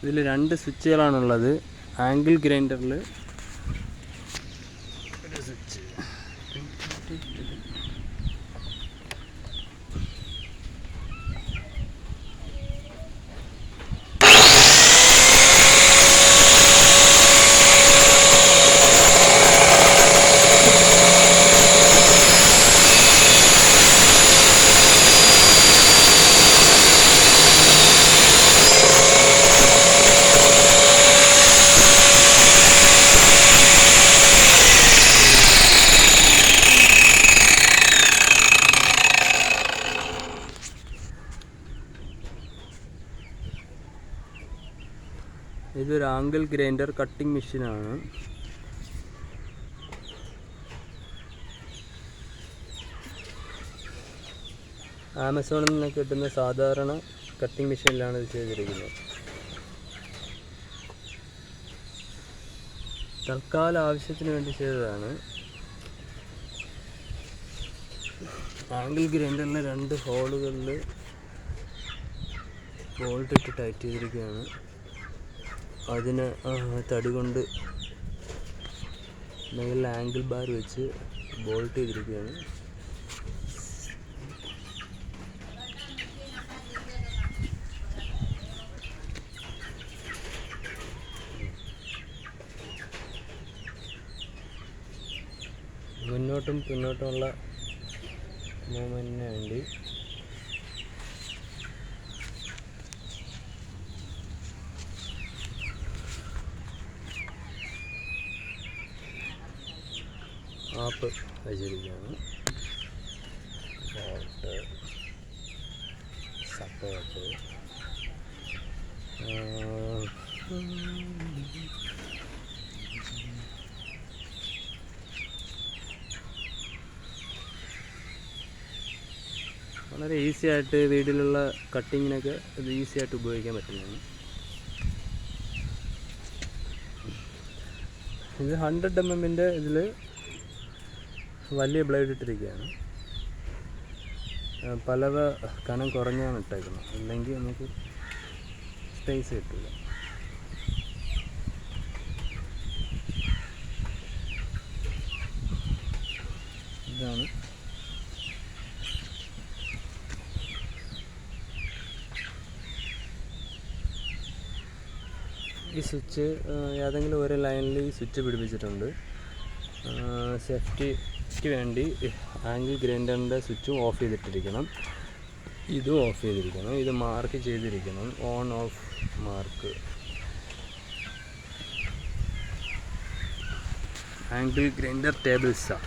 ഇതിൽ രണ്ട് സ്വിച്ചുകളാണുള്ളത്. ആംഗിൾ ഗ്രൈൻഡറിൽ ഒരു സ്വിച്ച്, ഇതൊരു ആംഗിൾ ഗ്രൈൻഡർ കട്ടിംഗ് മെഷീനാണ്. ആമസോണിൽ നിന്ന് കിട്ടുന്ന സാധാരണ കട്ടിംഗ് മെഷീനിലാണ് ഇത് ചെയ്തിരിക്കുന്നത്. തൽക്കാല ആവശ്യത്തിന് വേണ്ടി ചെയ്തതാണ്. ആംഗിൾ ഗ്രൈൻഡറിലെ രണ്ട് ഹോളുകളിൽ ബോൾട്ട് ഇട്ട് ടൈറ്റ് ചെയ്തിരിക്കുകയാണ്. അതിന് തടി കൊണ്ട് മേളിൽ ആംഗിൾ ബാർ വെച്ച് ബോൾട്ട് ചെയ്തിരിക്കുകയാണ്. മുന്നോട്ടും പിന്നോട്ടുമുള്ള മൂവ്മെൻറ്റിന് വേണ്ടി ആപ്പ് വെച്ചിരിക്കുകയാണ്. ബോൾട്ട്, സപ്പോർട്ട്, വളരെ ഈസി ആയിട്ട് വീട്ടിലുള്ള കട്ടിങ്ങിനൊക്കെ ഇത് ഈസി ആയിട്ട് ഉപയോഗിക്കാൻ പറ്റുന്നതാണ്. ഇത് 100 mm ഇതിൽ വലിയ ബ്ലേഡ് ഇട്ടിരിക്കുകയാണ്. പലവ കനം കുറഞ്ഞാണ് ഇട്ടേക്കുന്നത്, അല്ലെങ്കിൽ നമുക്ക് സ്പേസ് കിട്ടില്ല. ഇതാണ് ഈ സ്വിച്ച്. ഏതെങ്കിലും ഒരു ലൈനിൽ ഈ സ്വിച്ച് പിടിപ്പിച്ചിട്ടുണ്ട്. സേഫ്റ്റിക്ക് വേണ്ടി ആംഗിൾ ഗ്രൈൻഡറിൻ്റെ സ്വിച്ചും ഓഫ് ചെയ്തിട്ടിരിക്കണം. ഇതും ഓഫ് ചെയ്തിരിക്കണം. ഇത് മാർക്ക് ചെയ്തിരിക്കണം, on off mark. Angle grinder table സാ.